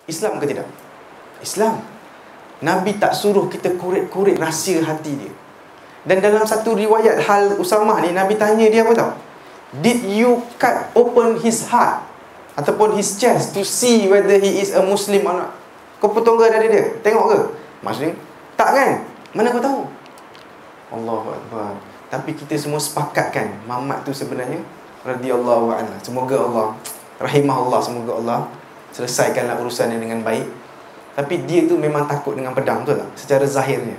Islam ke tidak? Islam. Nabi tak suruh kita korek-korek rahsia hati dia. Dan dalam satu riwayat hal Usamah ni, Nabi tanya dia apa tau? Did you cut open his heart ataupun his chest to see whether he is a Muslim or not? Kau potong ke dada dia? Tengok ke? Maksudnya, tak kan? Mana kau tahu? Allahu Akbar. Tapi kita semua sepakat kan, Muhammad tu sebenarnya radhiyallahu anhu. Semoga Allah, rahimahullah, semoga Allah selesaikanlah urusannya dengan baik. Tapi dia tu memang takut dengan pedang, betul tak? Secara zahirnya.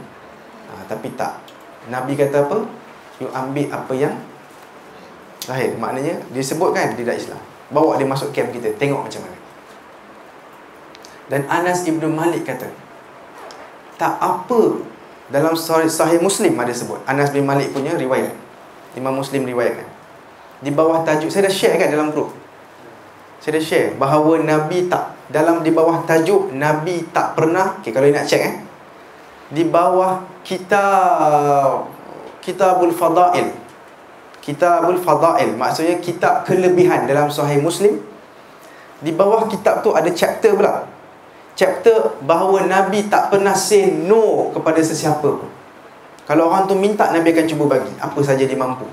Tapi tak. Nabi kata apa? You ambil apa yang zahir. Maknanya, dia sebut kan, dia tak Islam. Bawa dia masuk camp kita, tengok macam mana. Dan Anas Ibn Malik kata, tak apa, dalam Sahih Muslim ada sebut, Anas bin Malik punya riwayat, Imam Muslim riwayatkan, di bawah tajuk, saya dah share kan dalam grup, saya dah share bahawa Nabi tak, di bawah tajuk Nabi tak pernah, kalau nak check di bawah Kitabul Fadail, maksudnya kitab kelebihan dalam Sahih Muslim. Di bawah kitab tu ada chapter pula, chapter bahawa Nabi tak pernah say no kepada sesiapa pun. Kalau orang tu minta, Nabi akan cuba bagi apa saja dia mampu.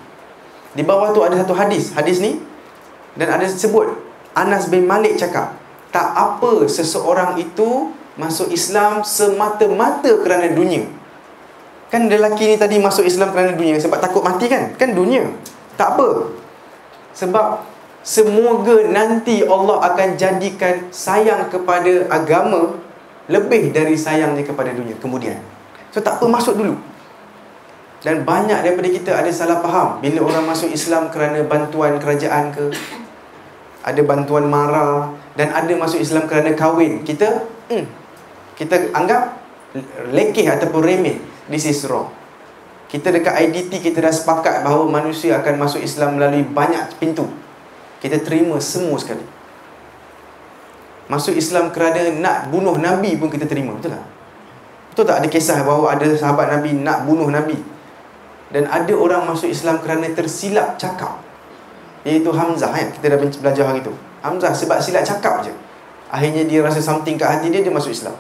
Di bawah tu ada satu hadis ni, dan ada sebut Anas bin Malik cakap, tak apa seseorang itu masuk Islam semata-mata kerana dunia. Kan lelaki ni tadi masuk Islam kerana dunia sebab takut mati kan? Kan dunia. Tak apa. Sebab semoga nanti Allah akan jadikan sayang kepada agama lebih dari sayangnya kepada dunia kemudian. So tak apa, masuk dulu. Dan banyak daripada kita ada salah faham bila orang masuk Islam kerana bantuan kerajaan ke, ada bantuan mara, dan ada masuk Islam kerana kahwin. Kita anggap lekeh ataupun remeh. This is wrong. Kita dekat IDT, kita dah sepakat bahawa manusia akan masuk Islam melalui banyak pintu. Kita terima semua sekali. Masuk Islam kerana nak bunuh Nabi pun kita terima, betul tak? Betul tak ada kisah bahawa ada sahabat Nabi nak bunuh Nabi? Dan ada orang masuk Islam kerana tersilap cakap, iaitu Hamzah kan? Kita dah belajar hari tu. Hamzah sebab silap cakap je, akhirnya dia rasa something kat hati dia masuk Islam.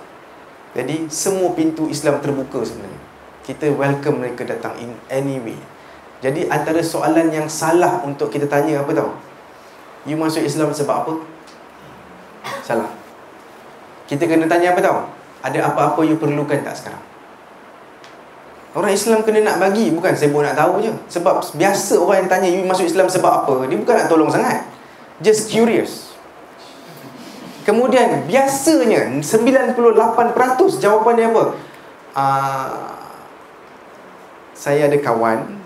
Jadi semua pintu Islam terbuka sebenarnya. Kita welcome mereka datang in any way. Jadi antara soalan yang salah untuk kita tanya apa tahu? You masuk Islam sebab apa? Salah. Kita kena tanya apa tahu? Ada apa-apa you perlukan tak sekarang? Orang Islam kena nak bagi, bukan sibuk nak tahu je. Sebab biasa orang yang tanya you masuk Islam sebab apa, dia bukan nak tolong sangat, just curious. Kemudian biasanya 98% jawapan dia apa? Saya ada kawan,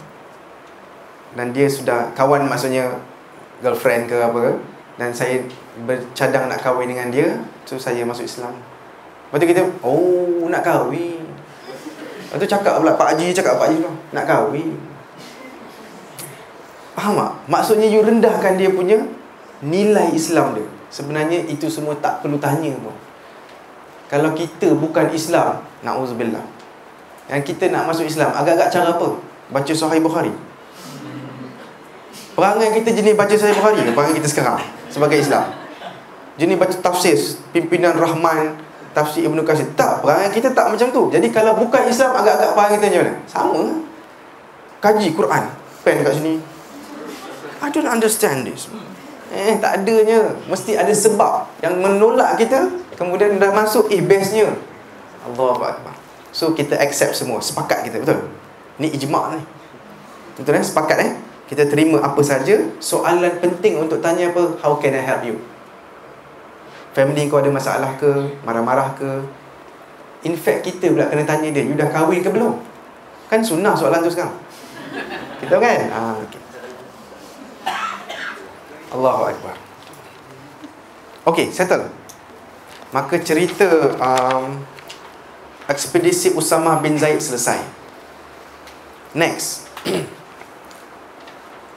dan dia sudah, kawan maksudnya girlfriend ke apa ke, dan saya bercadang nak kahwin dengan dia, so saya masuk Islam. Lepas tu kita, oh nak kahwin. Lepas tu cakap pula Pak Haji, nak kahwin. Faham tak? Maksudnya you rendahkan dia punya nilai Islam dia. Sebenarnya itu semua tak perlu tanya pun. Kalau kita bukan Islam, na'udzubillah, yang kita nak masuk Islam, agak-agak cara apa? Baca Sahih Bukhari. Perangai kita jenis baca Sahih Bukhari ke perangai kita sekarang sebagai Islam? Jenis baca tafsir Pimpinan Rahman, tafsir Ibnu Katsir? Tak, perangai kita tak macam tu. Jadi kalau bukan Islam, agak-agak perangai kita macam mana? Sama. Kaji Quran, pen kat sini, I don't understand this. Tak adanya. Mesti ada sebab yang menolak kita. Kemudian dah masuk, bestnya Allahu Akbar. So kita accept semua, sepakat kita, betul? Ni ijma' ni, betul kan? Sepakat kita terima apa saja. Soalan penting untuk tanya apa? How can I help you? Family kau ada masalah ke? Marah-marah ke? In fact kita pula kena tanya dia, you dah kahwin ke belum? Kan sunnah soalan tu sekarang. Kita kan? Okay. Allahu Akbar. Okay, settle. Maka cerita ekspedisi Usamah bin Zaid selesai. Next.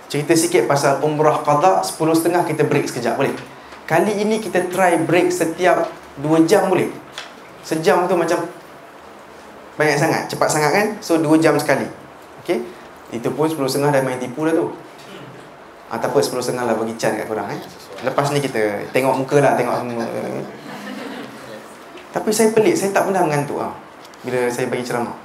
Cerita sikit pasal umrah qada. 10.30 kita break sekejap, boleh? Kali ini kita try break setiap 2 jam, boleh? Sejam tu macam banyak sangat, cepat sangat kan? So 2 jam sekali. Okay? Itu pun 10.30 dah main tipu dah tu. Tak apa, 10.30 lah bagi can kat korang. Lepas ni kita tengok muka lah, tengok semua. Tapi saya pelik, saya tak pernah mengantuk bila saya bagi ceramah.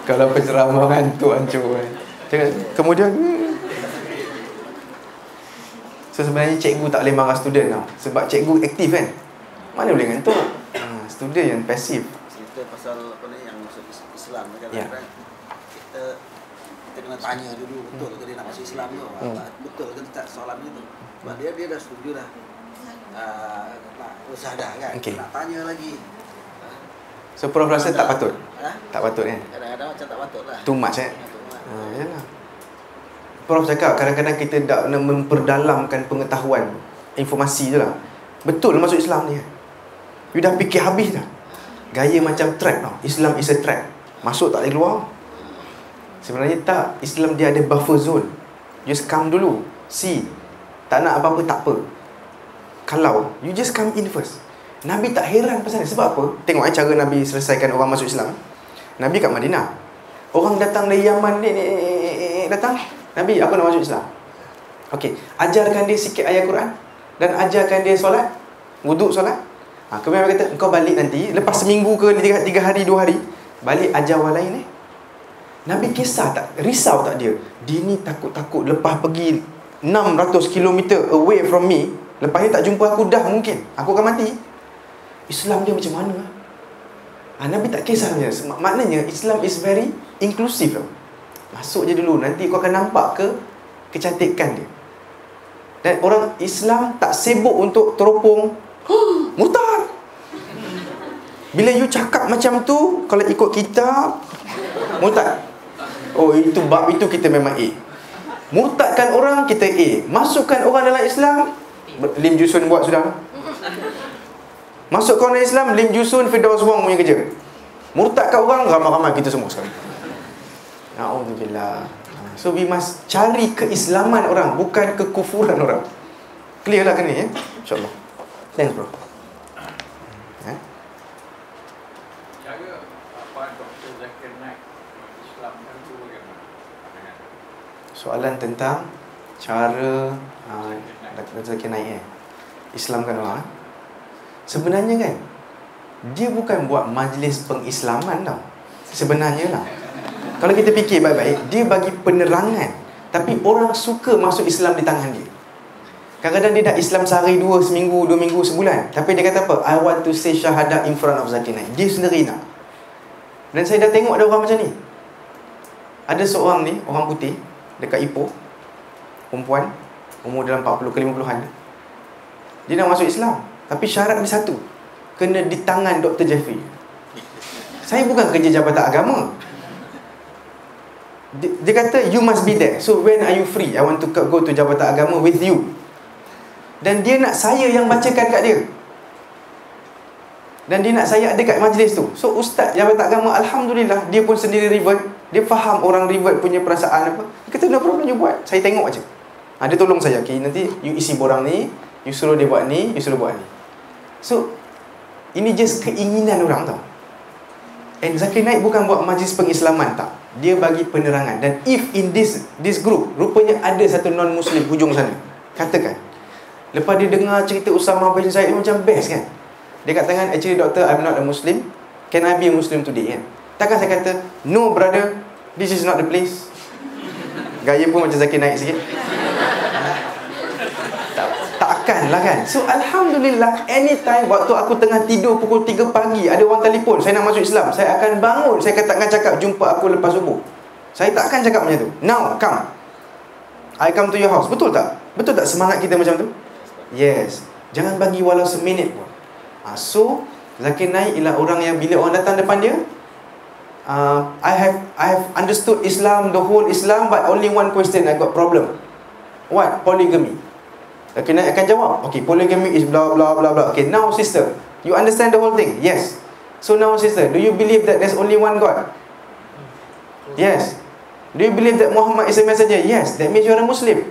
Kalau penceramah ngantuk hancur kan. Kemudian so sebenarnya cikgu tak boleh marah student sebab cikgu aktif kan. Mana boleh ngantuk. Student yang pasif. Cerita pasal apa ni yang masuk Islam kan. Ya. Kita kena tanya dulu betul ke dia nak masuk Islam tu. Betul ke tak soalan itu. Sebab dia dah setuju dah. Nak bersahadah kan. Okay. Nak tanya lagi. So Prof rasa tak patut. Tak patut kan. Kadang-kadang macam tak patut lah. Too much yalah. Prof cakap kadang-kadang kita tak nak memperdalamkan pengetahuan, informasi je lah. Betul masuk Islam ni. You dah fikir habis dah. Gaya macam trap tau. Islam is a trap. Masuk tak boleh keluar. Sebenarnya tak. Islam dia ada buffer zone. Just come dulu. See. Tak nak apa-apa tak apa. Kalau you just come in first. Nabi tak heran pasal ni. Sebab apa? Tengok cara Nabi selesaikan orang masuk Islam. Nabi kat Madinah. Orang datang dari Yaman ni datang. Nabi, aku nak masuk Islam. Okey, ajarkan dia sikit ayat Quran dan ajarkan dia solat, wuduk solat. Kemudian Nabi kata, engkau balik nanti lepas seminggu ke 3 hari 2 hari, balik ajar orang lain Nabi kisah tak? Risau tak dia? Dia ni takut-takut lepas pergi 600 km away from me, lepas ni tak jumpa aku dah mungkin. Aku akan mati. Islam dia macam mana? Nabi tak kisahnya. Maknanya Islam is very inclusive. Masuk je dulu, nanti kau akan nampak kecantikan dia. Dan orang Islam tak sibuk untuk teropong murtad. Bila you cakap macam tu, kalau ikut kitab, murtad. Oh, itu bab itu kita memang A. Murtadkan orang, kita A. Masukkan orang dalam Islam, Lim Jusun buat sudah. Masuk kau dalam Islam, Lim Jusun, Firdaus Wong punya kerja. Murtadkan orang, ramai-ramai kita semua sekarang. Na'udzubillah. So we must cari keislaman orang, bukan kekufuran orang. Clear lah kan ni InsyaAllah. Thanks bro. Cara apa Dr. Zakir Naik Islamkan tu bagaimana? Soalan tentang cara Dr. Zakir Naik Islamkan orang. Sebenarnya kan dia bukan buat majlis pengislaman tau. Sebenarnya lah, kalau kita fikir baik-baik, dia bagi penerangan. Tapi orang suka masuk Islam di tangan dia. Kadang-kadang dia dah Islam sehari, 2 seminggu, 2 minggu, sebulan. Tapi dia kata apa? I want to say syahadah in front of Zakir Naik. Dia sendiri nak. Dan saya dah tengok ada orang macam ni. Ada seorang ni, orang putih, dekat Ipoh, perempuan, umur dalam 40 ke 50-an. Dia nak masuk Islam. Tapi syarat dia satu, kena di tangan Dr. Jeffrey. Saya bukan kerja Jabatan Agama. Dia kata you must be there. So when are you free? I want to go to Jabatan Agama with you. Dan dia nak saya yang bacakan kat dia. Dan dia nak saya ada kat majlis tu. So Ustaz Jabatan Agama, Alhamdulillah, dia pun sendiri revert. Dia faham orang revert punya perasaan apa. Dia kata no problem, you buat. Saya tengok aja. Dia tolong saya. Okay, nanti you isi borang ni, you suruh dia buat ni, you suruh buat ni. So ini just keinginan orang tau. And Zakir Naik bukan buat majlis pengislaman, tak. Dia bagi penerangan. Dan if in this group, rupanya ada satu non-Muslim hujung sana, katakan, lepas dia dengar cerita Usama bin Zaid, macam best kan. Dia katakan, actually doctor, I'm not a Muslim. Can I be a Muslim today kan? Takkan saya kata, no brother, this is not the place. Gaya pun macam Zakir Naik sikit. Takkan lah kan. So Alhamdulillah, anytime waktu aku tengah tidur pukul 3 pagi, ada orang telefon, saya nak masuk Islam, saya akan bangun. Saya takkan cakap jumpa aku lepas subuh. Saya takkan cakap macam tu. Now, come, I come to your house. Betul tak? Betul tak semangat kita macam tu? Yes. Jangan bagi walau seminit pun. So Zakir Naik ialah orang yang bila orang datang depan dia, I have understood Islam, the whole Islam, but only one question I got problem. What? Polygamy. Zakir Naik akan jawab, okay, polygamy is blah blah blah blah. Okay, now sister, you understand the whole thing? Yes. So now sister, do you believe that there's only one God? Yes. Do you believe that Muhammad is a messenger? Yes. That means you are a Muslim.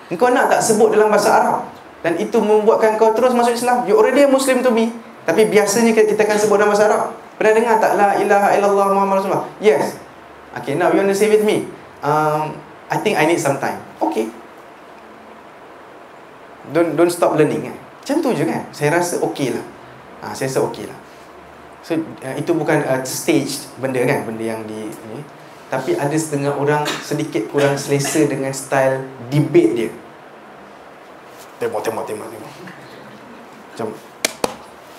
Engkau nak tak sebut dalam bahasa Arab, dan itu membuatkan kau terus masuk Islam. You already a Muslim to me. Tapi biasanya kita akan sebut dalam bahasa Arab. Pernah dengar tak? La ilaha illallah Muhammad Rasulullah. Yes. Okay, now you want to say with me? I think I need some time. Okay. Don't stop learning. Macam tu je kan. Saya rasa okey lah. Saya rasa okey lah. So itu bukan staged benda kan, benda yang di ni. Tapi ada setengah orang sedikit kurang selesa dengan style debate dia. Tengok. Macam,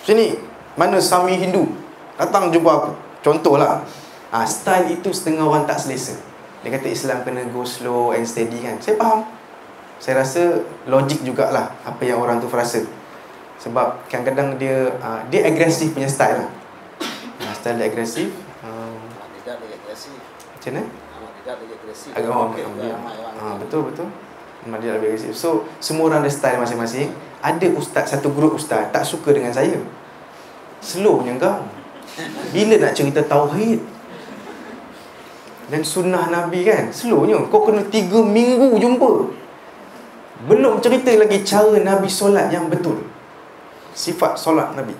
sini, mana Sami Hindu? Datang jumpa aku. Contohlah. Style itu setengah orang tak selesa. Dia kata Islam kena go slow and steady kan. Saya faham. Saya rasa logik jugalah apa yang orang tu rasa. Sebab kadang-kadang dia agresif punya style lah. Style dia agresif. Tidak lagi agresif. Macam mana? Tidak lagi agresif. Betul. Memang dia lebih agresif. So semua orang ada style masing-masing. Ada ustaz, satu grup ustaz tak suka dengan saya. Slownya kau. Bila nak cerita tauhid dan sunnah Nabi kan, slownya. Kau kena 3 minggu jumpa. Belum cerita lagi cara Nabi solat yang betul, sifat solat Nabi.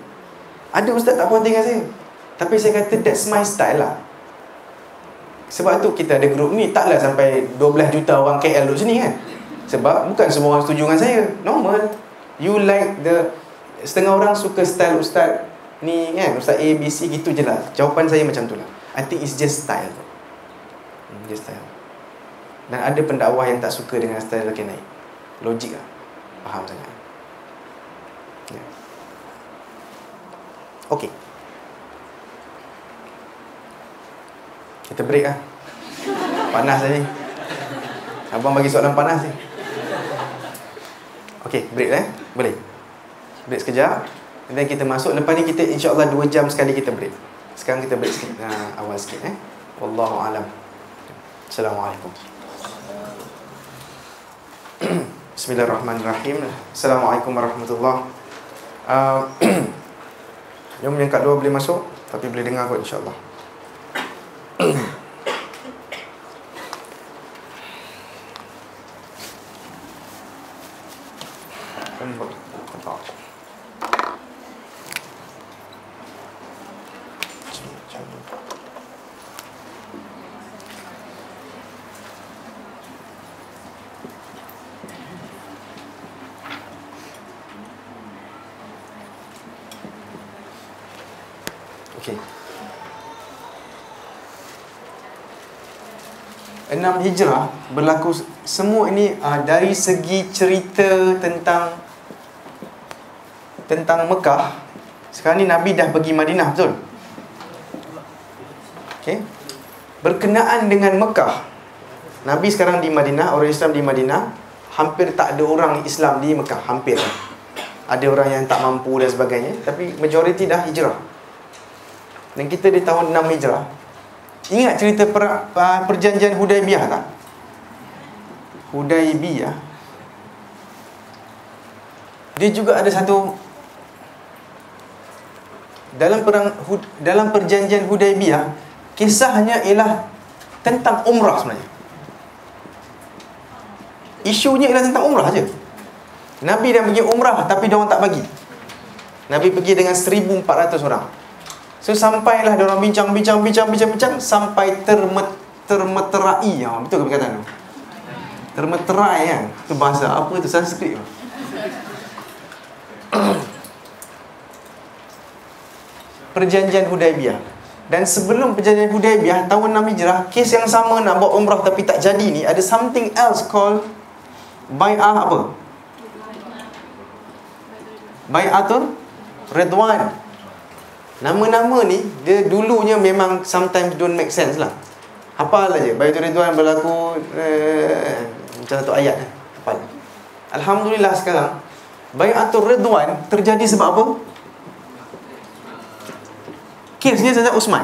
Ada ustaz tak puas hati dengan saya, tapi saya kata that's my style lah. Sebab tu kita ada grup ni. Taklah sampai 12 juta orang KL duduk sini kan. Sebab bukan semua orang setuju dengan saya. Normal. You like setengah orang suka style ustaz ni kan, ustaz A, B, C, gitu je lah. Jawapan saya macam tu lah. I think it's just style. Just style. Dan ada pendakwah yang tak suka dengan style lelaki naik. Logik lah. Faham sangat. Ya. Okey. Kita break lah. Panas lah ni. Abang bagi soalan panas ni. Okey, break lah. Boleh. Break sekejap. Dan kita masuk. Lepas ni kita insyaAllah 2 jam sekali kita break. Sekarang kita break sikit, awal sikit. Wallahu'alam. Assalamualaikum. Bismillahirrahmanirrahim. Assalamualaikum warahmatullahi. Yang yang kat luar boleh masuk, tapi boleh dengar kot insyaAllah. Okey. 6 Hijrah berlaku. Semua ini dari segi cerita tentang Mekah. Sekarang ni Nabi dah pergi Madinah, betul? Okey. Berkenaan dengan Mekah, Nabi sekarang di Madinah, orang Islam di Madinah. Hampir tak ada orang Islam di Mekah. Hampir. Ada orang yang tak mampu dan sebagainya, tapi majoriti dah hijrah. Dan kita di tahun 6 Hijrah. Ingat cerita perjanjian Hudaibiyah tak? Hudaibiyah. Dia juga ada satu, dalam perjanjian Hudaibiyah, kisahnya ialah tentang umrah sebenarnya. Isunya ialah tentang umrah je. Nabi dah pergi umrah, tapi diorang tak bagi. Nabi pergi dengan 1,400 orang. So sampailah diorang bincang sampai termeterai. Betul ke perkataan tu? Termeterai kan? Itu bahasa apa tu? Sanskrit tu. Perjanjian Hudaibiyah. Dan sebelum perjanjian Hudaibiyah tahun 6 Hijrah, kes yang sama nak buat umrah tapi tak jadi ni, ada something else called Bai'ah apa? Bai'atul Ridwan. Nama-nama ni dia dulunya memang sometimes don't make sense lah. Hafal aja. Bai'atul Ridwan berlaku macam satu ayat. Hafal. Alhamdulillah sekarang Bai'atul Ridwan terjadi sebab apa? Kesnya tentang Osman.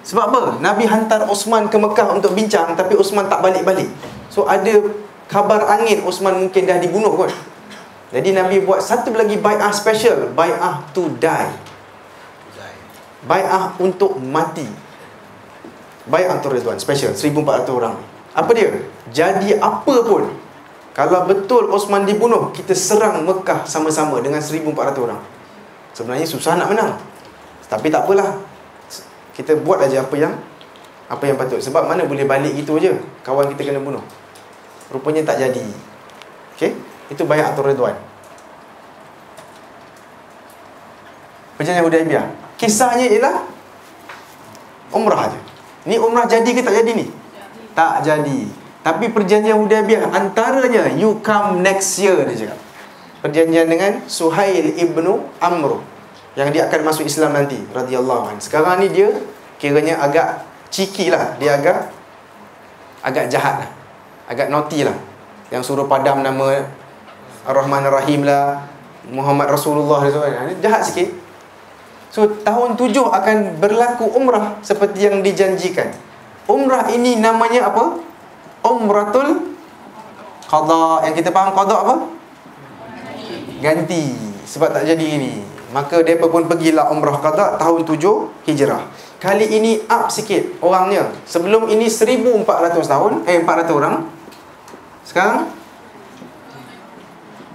Sebab apa? Nabi hantar Osman ke Mekah untuk bincang, tapi Osman tak balik-balik. So ada khabar angin Osman mungkin dah dibunuh kot. Jadi Nabi buat satu lagi bai'ah special, bai'ah to die. Bai'ah untuk mati. Bai'atul Ridwan special, 1,400 orang. Apa dia? Jadi apa pun, kalau betul Osman dibunuh, kita serang Mekah sama-sama dengan 1,400 orang. Sebenarnya susah nak menang, tapi tak apalah. Kita buat aja apa yang patut. Sebab mana boleh balik gitu aja, kawan kita kena bunuh. Rupanya tak jadi. Okey. Itu Bai'atul Ridwan. Perjanjian Hudaibiyah. Kisahnya ialah umrah aja. Ni umrah jadi ke tak jadi ni? Tak jadi. Tapi perjanjian Hudaibiyah antaranya, you come next year, dia cakap. Perjanjian dengan Suhail ibnu Amr, yang dia akan masuk Islam nanti, radhiyallahu anhu. Sekarang ni dia kiranya agak cheeky lah. Dia agak jahat lah, agak naughty lah, yang suruh padam nama Ar-Rahman Ar-Rahim lah, Muhammad Rasulullah dan sebagainya. Jahat sikit. So tahun 7 akan berlaku umrah seperti yang dijanjikan. Umrah ini namanya apa? Umratul Qadha. Yang kita faham qadha apa? Ganti. Sebab tak jadi ini, maka mereka pun pergilah umrah qadha tahun 7 Hijrah. Kali ini up sikit orangnya. Sebelum ini 1400 tahun 400 orang. Sekarang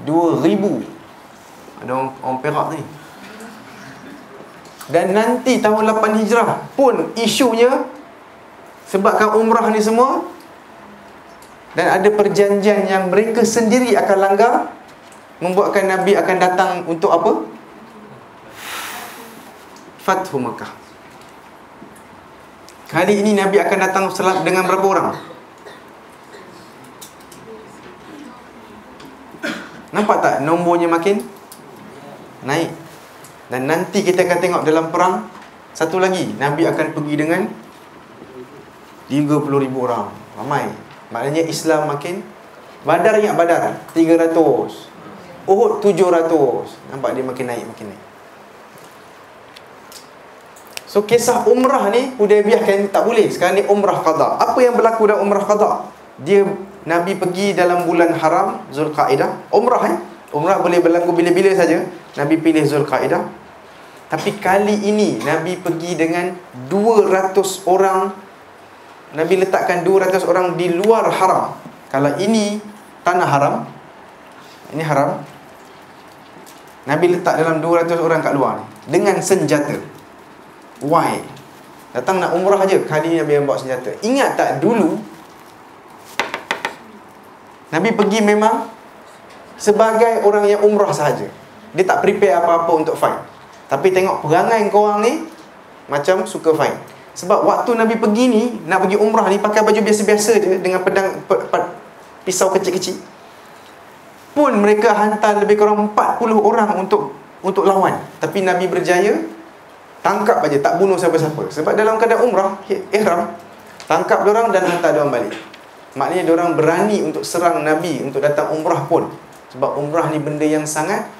2000. Ada orang Perak ni. Dan nanti tahun 8 Hijrah pun isunya sebabkan umrah ni semua, dan ada perjanjian yang mereka sendiri akan langgar, membuatkan Nabi akan datang untuk apa? Fathu Makkah. Kali ini Nabi akan datang dengan berapa orang? Nampak tak nombornya makin naik? Dan nanti kita akan tengok dalam perang satu lagi, Nabi akan pergi dengan 30,000 orang. Ramai. Maknanya Islam makin. Badar, ingat Badar? 300. Uhud 700. Nampak dia makin naik, makin naik. So kisah umrah ni Hudaibiyah kan tak boleh. Sekarang ni umrah qadha. Apa yang berlaku dalam umrah qadha? Dia Nabi pergi dalam bulan haram Zulqaidah. Umrah Umrah boleh berlaku bila-bila saja. Nabi pilih Zulqaidah. Tapi kali ini Nabi pergi dengan 200 orang. Nabi letakkan 200 orang di luar haram. Kalau ini tanah haram, ini haram, Nabi letak dalam 200 orang kat luar ni dengan senjata. Why? Datang nak umrah je, kali ni Nabi yang bawa senjata. Ingat tak dulu Nabi pergi memang sebagai orang yang umrah sahaja. Dia tak prepare apa-apa untuk fight. Tapi tengok perangai korang ni macam suka fight. Sebab waktu Nabi pergi ni, nak pergi umrah ni, pakai baju biasa-biasa je, dengan pedang pisau kecil-kecil, pun mereka hantar lebih kurang 40 orang untuk lawan. Tapi Nabi berjaya tangkap aja, tak bunuh siapa-siapa. Sebab dalam keadaan umrah, ihram, tangkap diorang dan hantar diorang balik. Maknanya diorang berani untuk serang Nabi untuk datang umrah pun. Sebab umrah ni benda yang sangat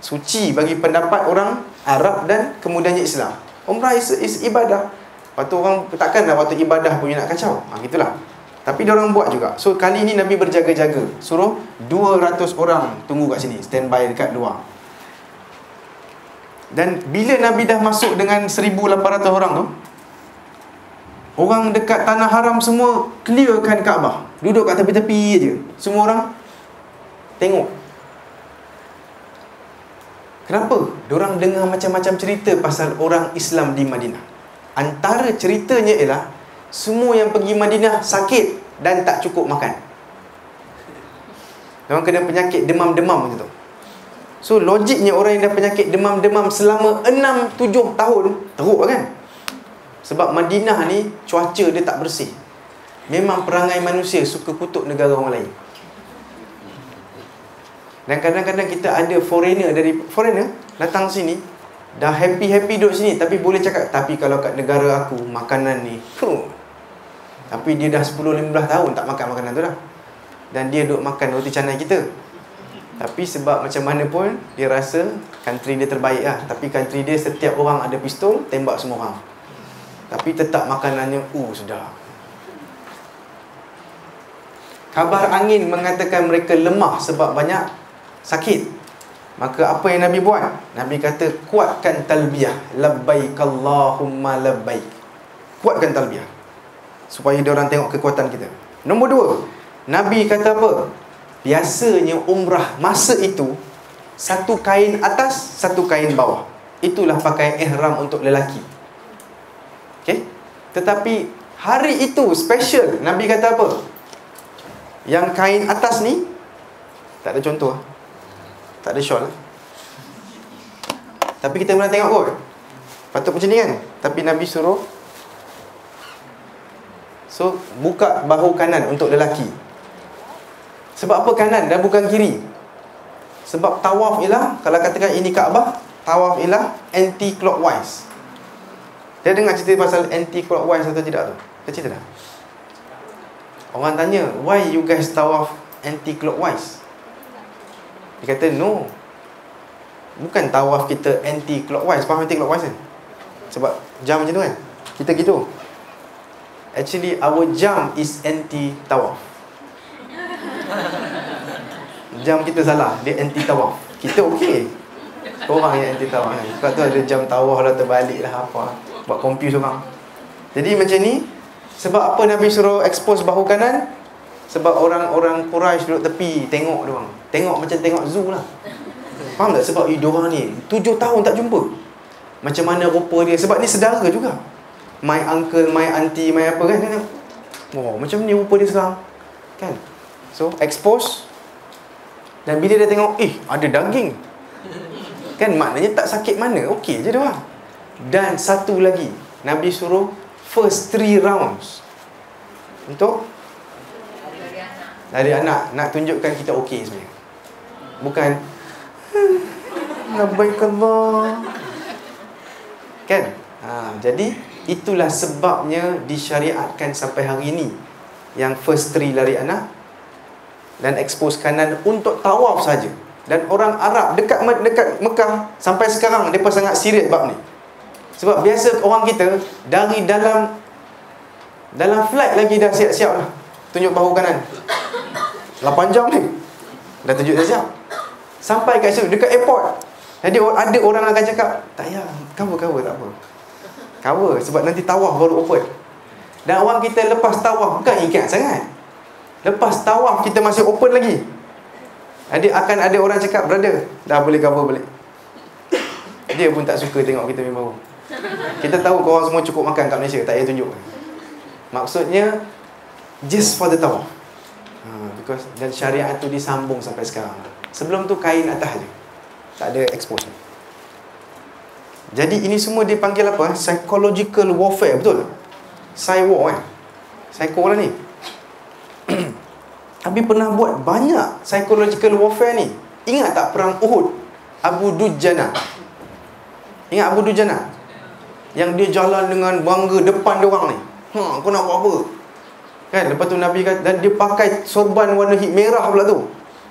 suci bagi pendapat orang Arab dan kemudiannya Islam. Umrah is ibadah. Lepas tu orang takkanlah waktu ibadah punya nak kacau. Gitulah. Tapi diorang buat juga. So kali ni Nabi berjaga-jaga, suruh 200 orang tunggu kat sini, standby dekat luar. Dan bila Nabi dah masuk dengan 1,800 orang tu, orang dekat tanah haram semua clearkan Kaabah, duduk kat tepi-tepi je. Semua orang tengok. Kenapa? Diorang dengar macam-macam cerita pasal orang Islam di Madinah. Antara ceritanya ialah semua yang pergi Madinah sakit dan tak cukup makan. Diorang kena penyakit demam-demam macam tu. So logiknya orang yang dah penyakit demam-demam selama 6-7 tahun teruk kan? Sebab Madinah ni cuaca dia tak bersih. Memang perangai manusia suka kutuk negara orang lain. Dan kadang-kadang kita ada foreigner datang sini, dah happy-happy duduk sini, tapi boleh cakap, tapi kalau kat negara aku makanan ni tapi dia dah 10-15 tahun tak makan makanan tu dah. Dan dia duduk makan roti canai kita. Tapi sebab macam mana pun dia rasa country dia terbaik lah. Tapi country dia setiap orang ada pistol, tembak semua orang. Tapi tetap makanannya sedap. Kabar angin mengatakan mereka lemah sebab banyak sakit. Maka apa yang Nabi buat? Nabi kata, kuatkan talbiyah, labbaik Allahumma labbaik. Kuatkan talbiyah supaya diorang tengok kekuatan kita. Nombor 2, Nabi kata apa? Biasanya umrah masa itu satu kain atas, satu kain bawah. Itulah pakaian ihram untuk lelaki. Okey? Tetapi hari itu special. Nabi kata apa? Yang kain atas ni Tak ada contoh lah. Tak ada shawl lah. Tapi kita pernah tengok kot. Patut macam ni kan. Tapi Nabi suruh, so buka bahu kanan untuk lelaki. Sebab apa kanan dan bukan kiri? Sebab tawaf ialah, kalau katakan ini Kaabah, tawaf ialah anti-clockwise. Dia dengar cerita pasal anti-clockwise atau tidak tu? Dia cerita dah. Orang tanya, why you guys tawaf anti-clockwise? Dia kata, no, bukan tawaf kita anti-clockwise. Faham anti-clockwise kan? Sebab jam macam tu kan, kita gitu. Actually our jam is anti-tawaf. Jam kita salah, dia anti-tawaf. Kita okey, orang yang anti-tawaf kan. Sebab tu ada jam tawaf lah, terbalik lah, apa, buat confuse orang. Jadi macam ni. Sebab apa Nabi suruh expose bahu kanan? Sebab orang-orang Quraisy duduk tepi, tengok diorang. Tengok macam tengok zoo lah. Faham tak? Sebab diorang ni 7 tahun tak jumpa. Macam mana rupa dia. Sebab ni sedara juga. My uncle, my auntie, my apa kan. Oh, macam ni rupa dia sekarang kan. So expose. Dan bila dia tengok, ada daging kan, maknanya tak sakit mana, okey je dia. Dan satu lagi, Nabi suruh first 3 rounds untuk dari anak. Nak tunjukkan kita okey sebenarnya. Bukan labaikallah kan. Jadi itulah sebabnya disyariatkan sampai hari ini yang first 3 lari anak dan expose kanan untuk tawaf saja. Dan orang Arab dekat Mekah sampai sekarang mereka sangat serius bab ni. Sebab biasa orang kita dari dalam flight lagi dah siap-siap lah, tunjuk bahu kanan 8 jam ni dah tunjuk dah siap. Sampai kat situ dekat airport, jadi ada orang akan cakap, tak payah, cover tak apa, cover sebab nanti tawaf baru open. Dan orang kita lepas tawaf bukan ikat sangat, lepas tawaf kita masih open lagi. Jadi akan ada orang cakap, brother, dah boleh cover balik. Dia pun tak suka tengok kita punya bahu. Kita tahu korang semua cukup makan kat Malaysia, tak payah tunjuk. Maksudnya just for the tawaf. Because dan syariat tu disambung sampai sekarang. Sebelum tu kain atas je, tak ada expose. Jadi ini semua dipanggil apa? Psychological warfare, betul? Psy-war kan? Psycho lah ni. Nabi pernah buat banyak psychological warfare ni. Ingat tak perang Uhud? Abu Dujana. Ingat Abu Dujana? Yang dia jalan dengan bangga depan dia orang ni. Kau nak buat apa? Kan? Lepas tu Nabi kata, dan dia pakai sorban warna merah pula tu.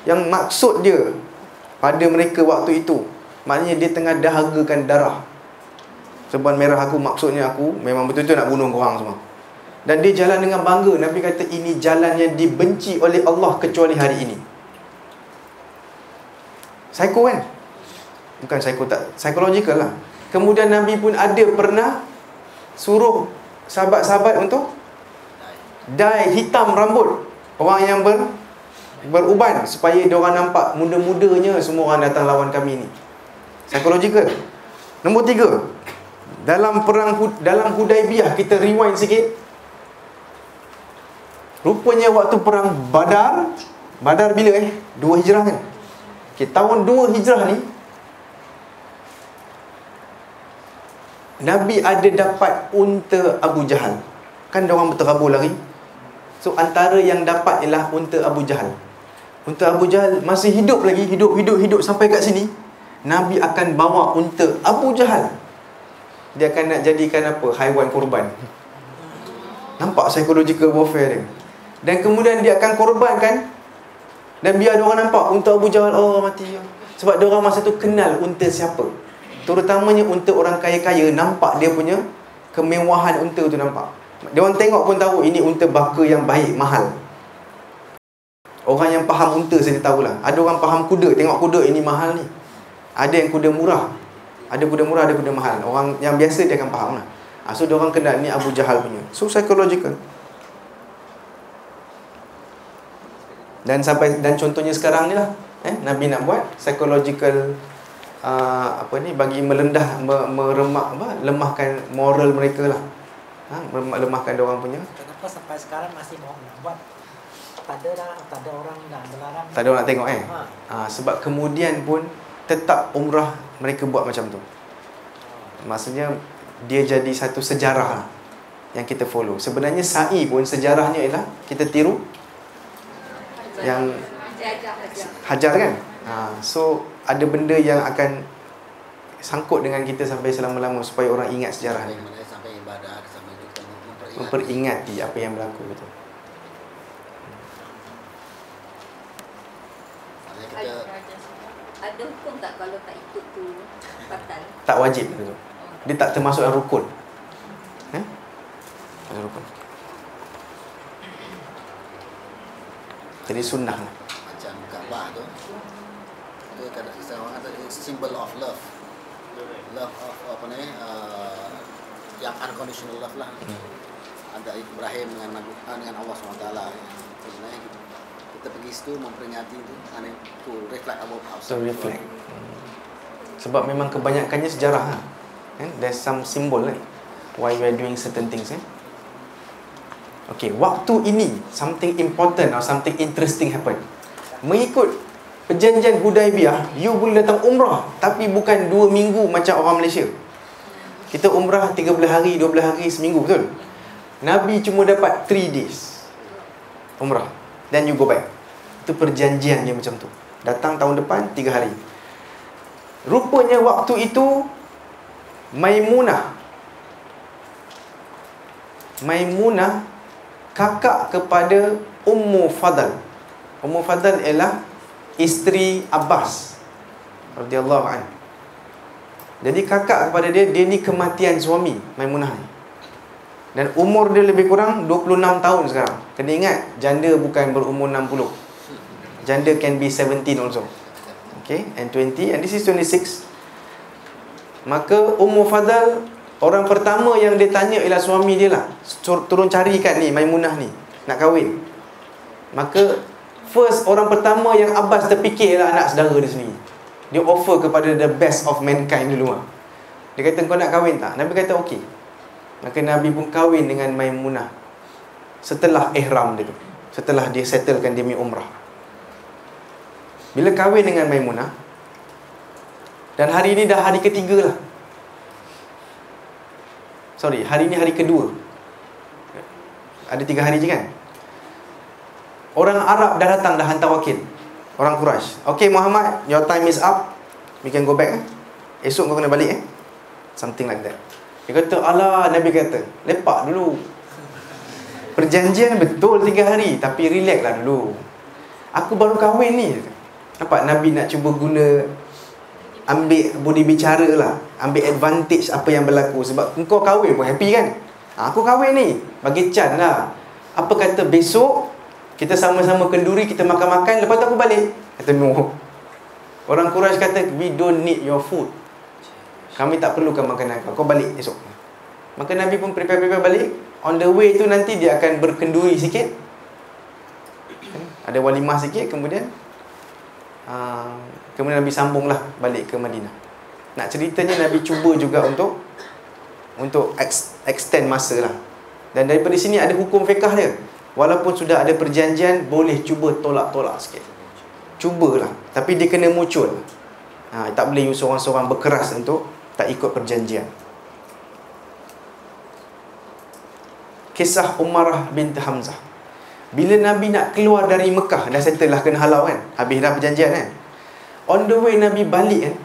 Yang maksud dia pada mereka waktu itu, maknanya dia tengah dahagakan darah. Sorban merah aku, maksudnya aku memang betul-betul nak bunuh korang semua. Dan dia jalan dengan bangga. Nabi kata ini jalan yang dibenci oleh Allah kecuali hari ini. Psycho kan? Bukan psycho, tak, psychological lah. Kemudian Nabi pun ada pernah suruh sahabat-sahabat untuk dye hitam rambut orang yang beruban, supaya diorang nampak muda-mudanya semua orang datang lawan kami ni. Psychological. Nombor 3, dalam Hudaibiyah, kita rewind sikit. Rupanya waktu perang Badar bila 2 Hijrah kan? Okay, tahun 2 Hijrah ni Nabi ada dapat unta Abu Jahal. Kan diorang berterabur lari. So antara yang dapat ialah unta Abu Jahal. Unta Abu Jahal masih hidup lagi, hidup sampai kat sini. Nabi akan bawa unta Abu Jahal. Dia akan nak jadikan apa? Haiwan korban. Nampak psychological warfare dia. Dan kemudian dia akan korbankan. Dan biar diorang nampak unta Abu Jahal, oh mati. Sebab diorang masa tu kenal unta siapa. Terutamanya unta orang kaya-kaya, nampak dia punya kemewahan unta tu nampak. Diorang tengok pun tahu ini unta baka yang baik, mahal. Orang yang faham unta saja tahulah. Ada orang faham kuda, tengok kuda ini mahal ni. Ada yang kuda murah. Ada kuda murah, ada kuda mahal. Orang yang biasa dia akan faham lah. So diorang kenal ni Abu Jahal punya. So psychological. Dan contohnya sekarang ni lah, Nabi nak buat psychological bagi lemahkan moral mereka lah. Lemahkan diorang punya. Kenapa sampai sekarang masih mau buat? tak ada dah, tak ada orang dah melarang. Tak ada orang nak tengok sebab kemudian pun tetap umrah mereka buat macam tu. Maksudnya dia jadi satu sejarah yang kita follow. Sebenarnya sa'i pun sejarahnya ialah kita tiru yang hajar kan. So ada benda yang akan sangkut dengan kita sampai selama-lama supaya orang ingat sejarah ni. Sampai ibadah, sampai kita memperingati apa yang berlaku betul. Ada hukum tak kalau tak ikut tu batal? Tak wajib betul. Dia tak termasuk dalam rukun. Ada rukun. Jadi sunnah lah. Macam Kaabah tu, itu kadang-kadang orang kata symbol of love. Love of apa ni, yang unconditional love lah. Antara Ibrahim dengan Allah SWT. Sebenarnya kita pergi situ memperingati itu, to reflect about ourselves. So reflect. Sebab memang kebanyakannya sejarah there's some symbol why we are doing certain things Okay, waktu ini something important or something interesting happen. Mengikut perjanjian Hudaibiyah, you boleh datang umrah, tapi bukan 2 minggu macam orang Malaysia. Kita umrah 13 hari, 12 hari, seminggu, betul? Nabi cuma dapat 3 days umrah, then you go back. Itu perjanjian dia macam tu. Datang tahun depan 3 hari. Rupanya waktu itu Maimunah kakak kepada Ummu Fadal. Ummu Fadal ialah isteri Abbas radhiyallahu anhu. Jadi kakak kepada dia ni kematian suami Maimunah ni. Dan umur dia lebih kurang 26 tahun sekarang. Kena ingat, janda bukan berumur 60. Janda can be 17 also. Okay, and 20, and this is 26. Maka Ummu Fadal, orang pertama yang dia tanya ialah suami dia lah. Turun carikan ni Maimunah ni, nak kahwin. Maka first, orang pertama yang Abbas terfikir ialah anak saudara dia sendiri. Dia offer kepada the best of mankind dulu lah. Dia kata, kau nak kahwin tak? Nabi kata okey. Maka Nabi pun kahwin dengan Maimunah setelah ihram dia tu, setelah dia settlekan dia punya umrah. Bila kahwin dengan Maimunah, dan hari ni dah hari ketiga lah. Sorry, hari ni hari kedua. Ada 3 hari je kan? Orang Arab dah datang, dah hantar wakil. Orang Quraisy. Okay Muhammad, your time is up. We can go back. Esok kau kena balik Something like that. Dia kata, alah, Nabi kata, lepak dulu. Perjanjian betul 3 hari, tapi relax lah dulu. Aku baru kahwin ni. Nampak Nabi nak cuba guna, ambil budi bicara lah, ambil advantage apa yang berlaku. Sebab engkau kahwin pun happy kan? Aku kahwin ni, bagi can lah. Apa kata besok kita sama-sama kenduri, kita makan-makan, lepas tu aku balik. Kata no. Orang Quraisy kata, we don't need your food. Kami tak perlukan makanan kau balik esok. Maka Nabi pun prepare balik. On the way tu nanti dia akan berkenduri sikit, ada walimah sikit, kemudian Nabi sambunglah balik ke Madinah. Nak ceritanya Nabi cuba juga untuk extend masa lah. Dan daripada sini ada hukum fiqh dia. Walaupun sudah ada perjanjian, boleh cuba tolak-tolak sikit. Cubalah, tapi dia kena muncul. Tak boleh you seorang-seorang berkeras untuk tak ikut perjanjian. Kisah Umarah binti Hamzah. Bila Nabi nak keluar dari Mekah, dah settle lah, kena halau kan, habis dah perjanjian kan. On the way Nabi balik kan,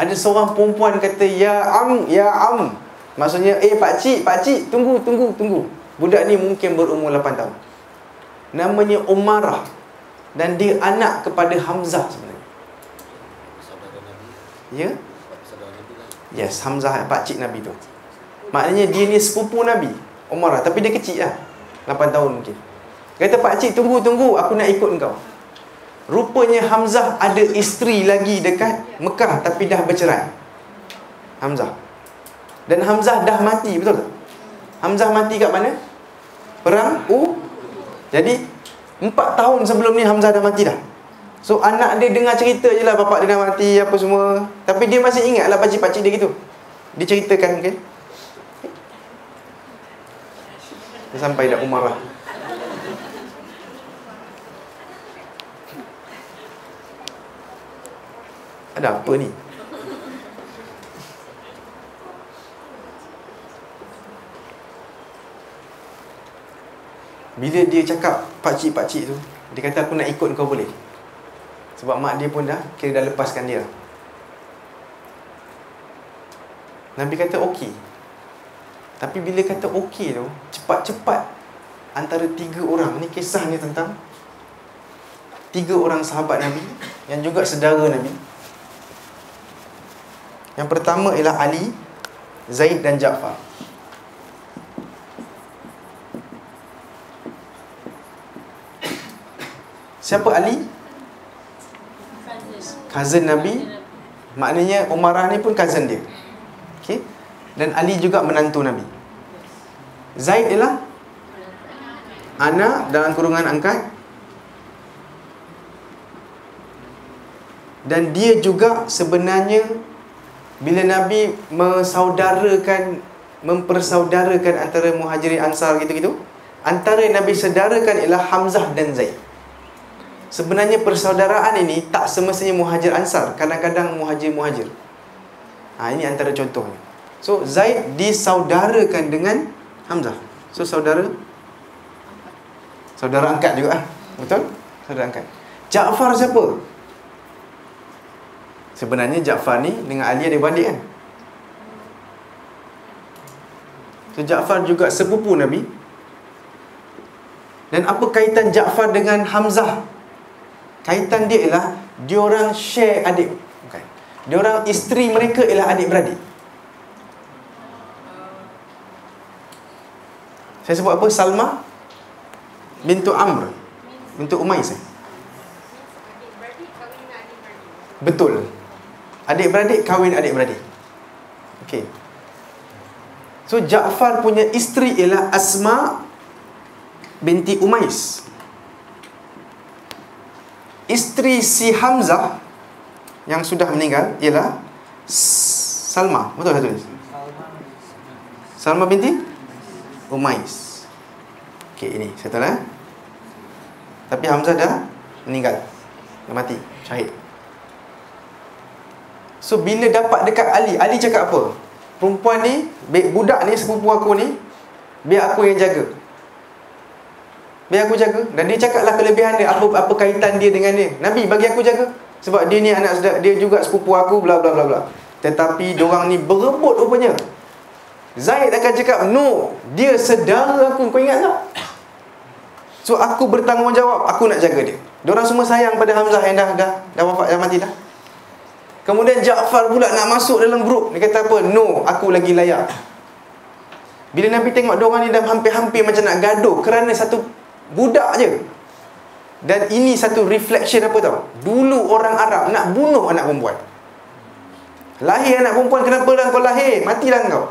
ada seorang perempuan kata, Ya am. Maksudnya, pakcik, tunggu. Budak ni mungkin berumur 8 tahun. Namanya Umarah. Dan dia anak kepada Hamzah sebenarnya. Ya? Yes, Hamzah, pakcik Nabi tu. Maknanya dia ni sepupu Nabi, Umarah. Tapi dia kecil lah, 8 tahun mungkin. Kata, pakcik tunggu, aku nak ikut engkau. Rupanya Hamzah ada isteri lagi dekat Mekah, tapi dah bercerai. Hamzah. Dan Hamzah dah mati, betul tak? Hamzah mati kat mana? Perang Jadi 4 tahun sebelum ni Hamzah dah mati dah. So anak dia dengar cerita je lah, bapak dia dah mati apa semua, tapi dia masih ingat lah pakcik-pakcik dia gitu. Dia ceritakan mungkin. Dia sampai dah Umarah. Ada apa ni? Bila dia cakap pakcik-pakcik tu, dia kata aku nak ikut kau boleh. Sebab mak dia pun dah kira dah lepaskan dia. Nabi kata okey. Tapi bila kata okey tu, cepat-cepat antara 3 orang, ni kisahnya tentang 3 orang sahabat Nabi yang juga saudara Nabi. Yang pertama ialah Ali, Zaid dan Ja'far. Siapa Ali? Cousin Nabi. Maknanya Umarah ni pun cousin dia. Okey. Dan Ali juga menantu Nabi. Zaid ialah anak dalam kurungan angkat. Dan dia juga sebenarnya bila Nabi mempersaudarakan antara Muhajirin Ansar gitu-gitu, antara Nabi saudarakan ialah Hamzah dan Zaid. Sebenarnya persaudaraan ini tak semestinya Muhajir Ansar, kadang-kadang Muhajir. Ini antara contohnya. So Zaid disaudarakan dengan Hamzah. So saudara angkat juga. Betul? Saudara angkat. Ja'far siapa? Sebenarnya Ja'far ni dengan Ali ada beradik kan? So Ja'far juga sepupu Nabi. Dan apa kaitan Ja'far dengan Hamzah? Kaitan dia ialah diorang share adik. Bukan. Diorang isteri mereka ialah adik-beradik. Saya sebut apa? Salma bintu Amr bintu Umais. Betul. Adik-beradik kahwin adik-beradik. Okey. So Ja'far punya isteri ialah Asma binti Umais. Isteri si Hamzah yang sudah meninggal ialah Salma. Betul tak tulis? Salma binti Umais. Okey, ini saya tahu. Tapi Hamzah dah meninggal. Dah mati, syahid. So bila dapat dekat Ali cakap apa? Perempuan ni, budak ni, sepupu aku ni, biar aku yang jaga. Biar aku jaga. Dan dia cakaplah kelebihan dia, apa kaitan dia dengan dia. Nabi, bagi aku jaga. Sebab dia ni anak dia juga sepupu aku, bla bla bla bla. Tetapi diorang ni berebut rupanya. Zaid akan cakap, no, dia saudara aku, kau ingat tak? So aku bertanggungjawab, aku nak jaga dia. Diorang semua sayang pada Hamzah yang dah wafat, dah mati dah. Kemudian Ja'far pula nak masuk dalam grup. Dia kata apa? No, aku lagi layak. Bila Nabi tengok diorang ni dah hampir-hampir macam nak gaduh kerana satu budak je. Dan ini satu reflection apa tau? Dulu orang Arab nak bunuh anak perempuan. Lahir anak perempuan, kenapa dah kau lahir? Matilah kau.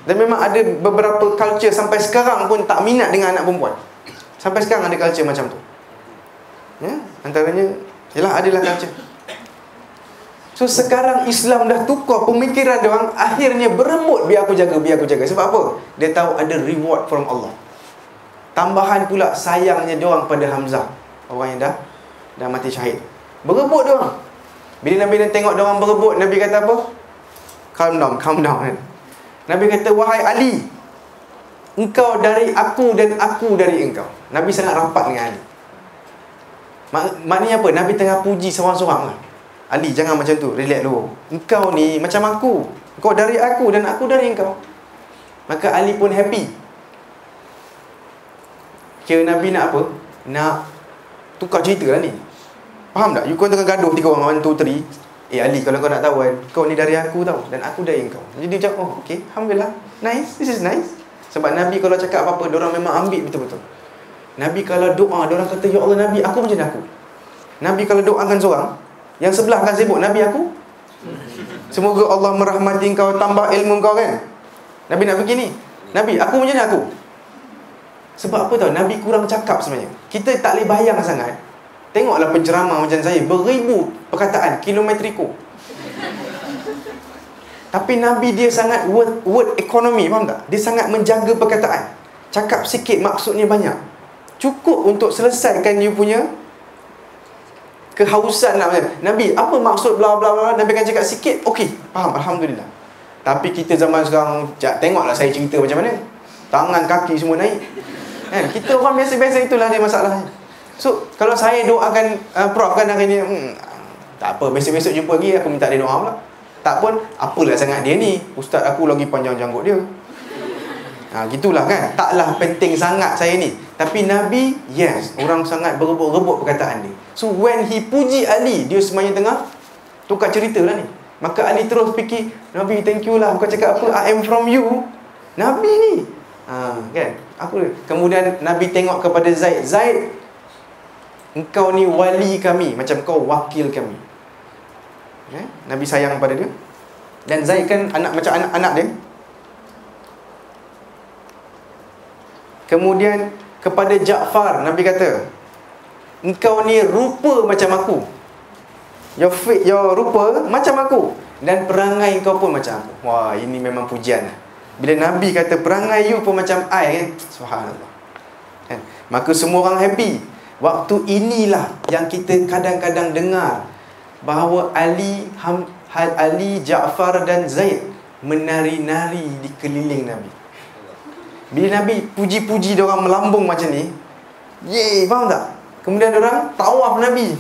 Dan memang ada beberapa culture sampai sekarang pun tak minat dengan anak perempuan. Sampai sekarang ada culture macam tu. Ya, antaranya adalah culture. So sekarang Islam dah tukar pemikiran dia orang, akhirnya berebut biar aku jaga. Sebab apa? Dia tahu ada reward from Allah. Tambahan pula sayangnya dia orang pada Hamzah, orang yang dah mati syahid. Berebut dia orang. Bila Nabi dah tengok dia orang berebut, Nabi kata apa? Calm down kan. Nabi kata, wahai Ali, engkau dari aku dan aku dari engkau. Nabi sangat rapat dengan Ali. Maknanya apa? Nabi tengah puji seorang-seorang lah. Ali, jangan macam tu, relax dulu. Engkau ni macam aku. Engkau dari aku dan aku dari engkau. Maka Ali pun happy. Kira Nabi nak apa? Nak tukar cerita lah ni. Faham tak? You kau tengah gaduh 3 orang, 1, 2, 3. Ali, kalau kau nak tahu kan, kau ni dari aku tau, dan aku dari engkau. Jadi dia cakap, oh okay, Alhamdulillah, nice, this is nice. Sebab Nabi kalau cakap apa-apa, diorang memang ambil betul-betul. Nabi kalau doa, diorang kata, ya Allah Nabi, aku macam aku. Nabi kalau doakan seorang, yang sebelah akan sibuk, Nabi aku, semoga Allah merahmati engkau, tambah ilmu engkau kan. Nabi nak begini, Nabi aku macam aku. Sebab apa tau, Nabi kurang cakap sebenarnya. Kita tak boleh bayang sangat. Tengoklah penceramah macam saya, beribu perkataan, kilometriko. Tapi Nabi dia sangat word economy, faham tak? Dia sangat menjaga perkataan. Cakap sikit maksudnya banyak. Cukup untuk selesaikan you punya kehausan nak Nabi, apa maksud bla bla bla, Nabi akan cakap sikit, okey, faham, alhamdulillah. Tapi kita zaman sekarang, tengoklah saya cerita macam mana. Tangan kaki semua naik. Kan? Kita orang biasa-biasa, itulah dia masalahnya. So, kalau saya doakan Prof kan hari ni, tak apa, besok-besok jumpa lagi, aku minta dia doa pula. Tak pun, apalah sangat dia ni, ustaz aku lagi panjang janggut dia. Gitulah kan. Taklah penting sangat saya ni. Tapi Nabi, yes, orang sangat berebut-rebut perkataan dia. So when he puji Ali, dia semuanya tengah tukar cerita lah ni. Maka Ali terus fikir, Nabi thank you lah, bukan cakap apa, I am from you. Nabi ni kan, aku. Kemudian Nabi tengok kepada Zaid, Zaid, engkau ni wali kami, macam kau wakil kami. Nabi sayang pada dia. Dan Zaid kan macam anak-anak dia. Kemudian kepada Ja'far, Nabi kata, engkau ni rupa macam aku. Your rupa macam aku, dan perangai kau pun macam aku. Wah, ini memang pujian. Bila Nabi kata perangai you pun macam I, kan? Subhanallah. Kan? Maka semua orang happy. Waktu inilah yang kita kadang-kadang dengar bahawa Ali, Ja'far dan Zaid menari-nari di keliling Nabi. Bila Nabi puji-puji diorang melambung macam ni, yeay, faham tak? Kemudian diorang tawaf Nabi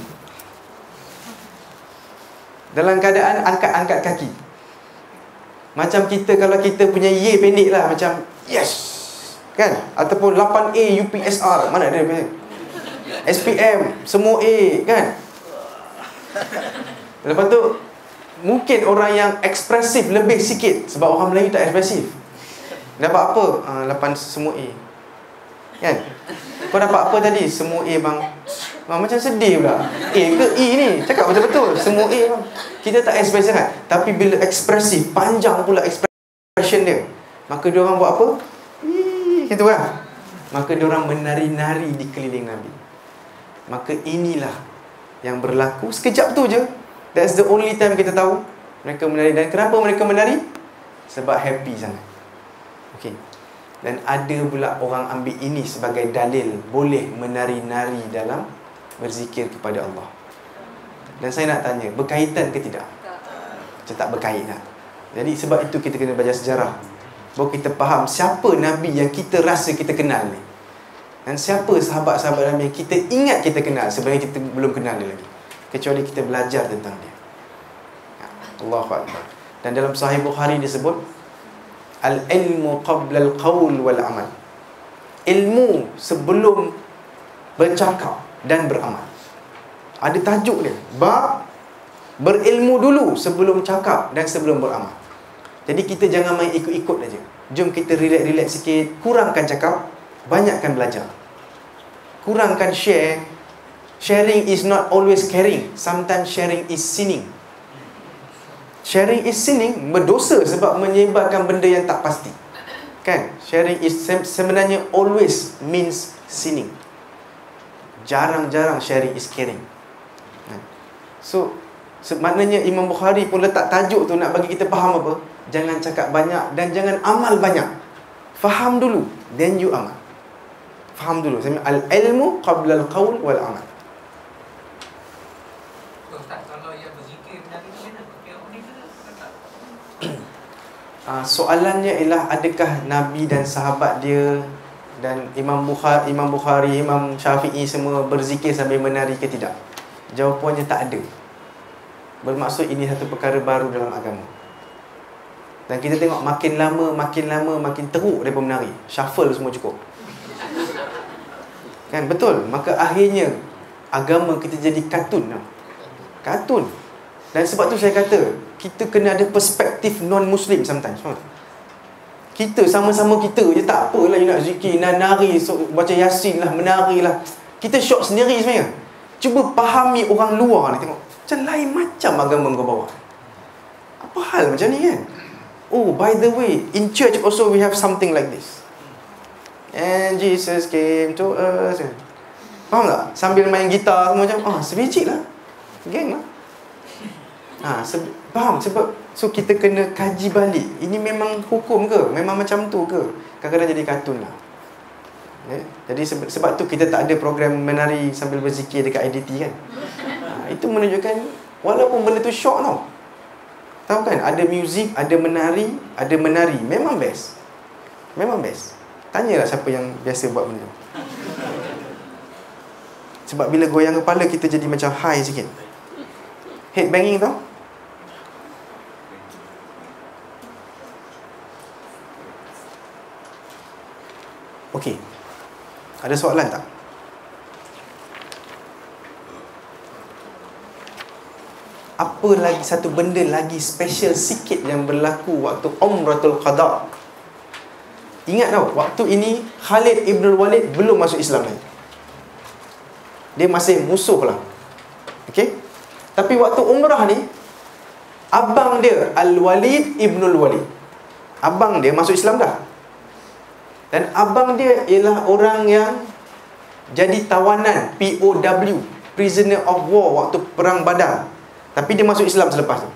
dalam keadaan angkat-angkat kaki. Macam kita, kalau kita punya ye pendek lah, macam yes, kan? Ataupun 8A UPSR, mana ada SPM, semua A, kan? Lepas tu mungkin orang yang ekspresif lebih sikit, sebab orang Melayu tak ekspresif. Dapat apa? 8 semua A. Kan? Kau dapat apa tadi? Semua A bang. Macam sedih pula. A ke E ni? Cakap betul-betul. Semua A bang. Kita tak ekspresif kan? Tapi bila ekspresif, panjang pula expression dia, maka diorang buat apa? Gitu kan? Maka diorang menari-nari di keliling Nabi. Maka inilah yang berlaku sekejap tu je. That's the only time kita tahu mereka menari. Dan kenapa mereka menari? Sebab happy sangat. Okey. Dan ada pula orang ambil ini sebagai dalil boleh menari-nari dalam berzikir kepada Allah. Dan saya nak tanya, berkaitan ke tidak? Macam tak berkaitan. Jadi sebab itu kita kena belajar sejarah, baru kita faham siapa Nabi yang kita rasa kita kenal ni, dan siapa sahabat-sahabat Nabi yang kita ingat kita kenal. Sebenarnya kita belum kenal dia lagi, kecuali kita belajar tentang dia. Allahu Akbar. Dan dalam Sahih Bukhari disebut al-ilmu qabla al-qawl wal-amal. Ilmu sebelum bercakap dan beramal. Ada tajuk dia, bab berilmu dulu sebelum cakap dan sebelum beramal. Jadi kita jangan main ikut-ikut saja. Jom kita relax-relax sikit, kurangkan cakap, banyakkan belajar. Kurangkan share. Sharing is not always caring. Sometimes sharing is sinning. Sharing is sinning, berdosa sebab menyebarkan benda yang tak pasti. Kan? Sharing is sebenarnya always means sinning. Jarang-jarang sharing is caring. So, maknanya Imam Bukhari pun letak tajuk tu nak bagi kita faham apa? Jangan cakap banyak dan jangan amal banyak. Faham dulu, then you amal. Faham dulu. Al-ilmu qabla al-qawl wal-amal. Soalannya ialah, adakah Nabi dan sahabat dia dan Imam Bukhari, Imam Syafi'i semua berzikir sambil menari ke tidak? Jawapannya tak ada. Bermaksud ini satu perkara baru dalam agama. Dan kita tengok makin lama makin teruk mereka menari. Shuffle semua cukup. Kan, betul. Maka akhirnya agama kita jadi kartun. Kartun. Dan sebab tu saya kata, kita kena ada perspektif non-Muslim sometimes. Kita sama-sama kita je, tak apalah you nak zikir, nak nari, baca Yasin lah, menari lah. Kita syok sendiri sebenarnya. Cuba fahami orang luar ni, tengok macam lain macam agama kau bawa. Apa hal macam ni kan? Oh, by the way, in church also we have something like this. And Jesus came to us. Faham tak? Sambil main gitar semua macam, sebiji lah, geng lah. Faham? Sebab so kita kena kaji balik, ini memang hukum ke? Memang macam tu ke? Kadang-kadang jadi kartun lah. Jadi sebab tu kita tak ada program menari sambil berzikir dekat IDT kan. Itu menunjukkan walaupun benda tu syok tau. Tahu kan, ada muzik, ada menari, memang best. Memang best. Tanyalah siapa yang biasa buat benda tu. Sebab bila goyang kepala, kita jadi macam high sikit. Head banging tau. Okey. Ada soalan tak? Apa lagi satu benda lagi special sikit yang berlaku waktu Umratul Qada? Ingat tau, waktu ini Khalid Ibn Walid belum masuk Islam lagi. Dia masih musuh lah. Okey? Tapi waktu umrah ni, abang dia Al-Walid Ibn Walid, abang dia masuk Islam dah. Dan abang dia ialah orang yang jadi tawanan POW, Prisoner of War, waktu perang Badar. Tapi dia masuk Islam selepas tu.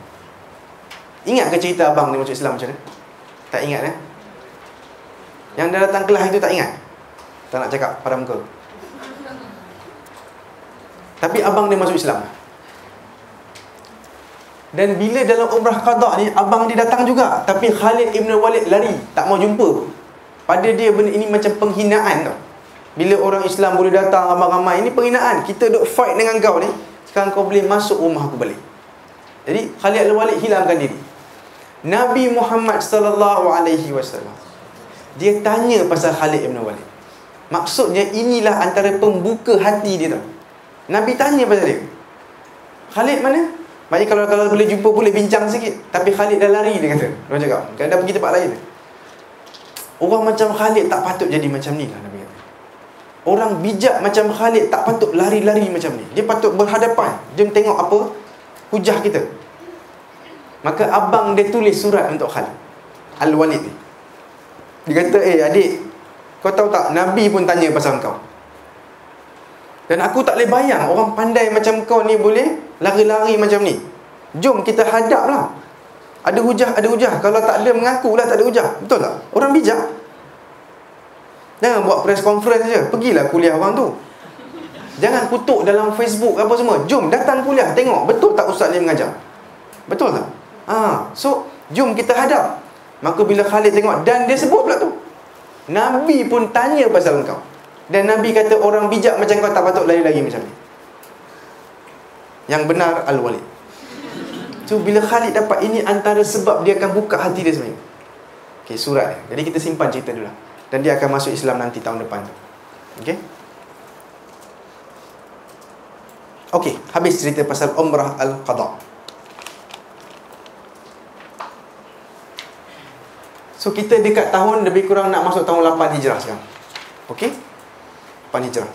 Ingat ke cerita abang dia masuk Islam macam mana? Tak ingat eh? Yang dah datang kelas itu tak ingat? Tak nak cakap pada muka. Tapi abang dia masuk Islam. Dan bila dalam umrah qada ni, abang dia datang juga. Tapi Khalid Ibn Walid lari, tak mau jumpa. Pada dia benda ini macam penghinaan tau. Bila orang Islam boleh datang ramai-ramai, ini penghinaan. Kita duk fight dengan kau ni, sekarang kau boleh masuk rumah aku balik. Jadi Khalid Al-Walid hilangkan diri. Nabi Muhammad sallallahu alaihi wasallam, dia tanya pasal Khalid Ibn Walid. Maksudnya inilah antara pembuka hati dia tau. Nabi tanya pasal dia. Khalid mana? Maksudnya kalau boleh jumpa, boleh bincang sikit. Tapi Khalid dah lari, dia kata. Dia cakap, kan dah pergi tempat lain. Orang macam Khalid tak patut jadi macam ni lah, Nabi kata. Orang bijak macam Khalid tak patut lari-lari macam ni. Dia patut berhadapan. Dia tengok apa hujah kita. Maka abang dia tulis surat untuk Khalid Al-Walid ni. Dia kata, adik, kau tahu tak, Nabi pun tanya pasal kau. Dan aku tak boleh bayang orang pandai macam kau ni boleh lari-lari macam ni. Jom kita hadap lah. Ada hujah. Kalau tak ada, mengakulah tak ada hujah. Betul tak? Orang bijak. Jangan buat press conference je. Pergilah kuliah orang tu. Jangan kutuk dalam Facebook apa semua. Jom datang kuliah, tengok betul tak ustaz ni mengajar. Betul tak? So jom kita hadap. Maka bila Khalid tengok, dan dia sebut pula tu, Nabi pun tanya pasal kau. Dan Nabi kata orang bijak macam kau tak patut lari-lari macam ni. Yang benar Al-Walid. So bila Khalid dapat, ini antara sebab dia akan buka hati dia sebenarnya. Okay, surat dia. Jadi kita simpan cerita dulu lah. Dan dia akan masuk Islam nanti tahun depan tu. Okay. Okey, habis cerita pasal Umrah Al-Qada. So kita dekat tahun lebih kurang nak masuk tahun 8 Hijrah sekarang. Okey? 8 Hijrah.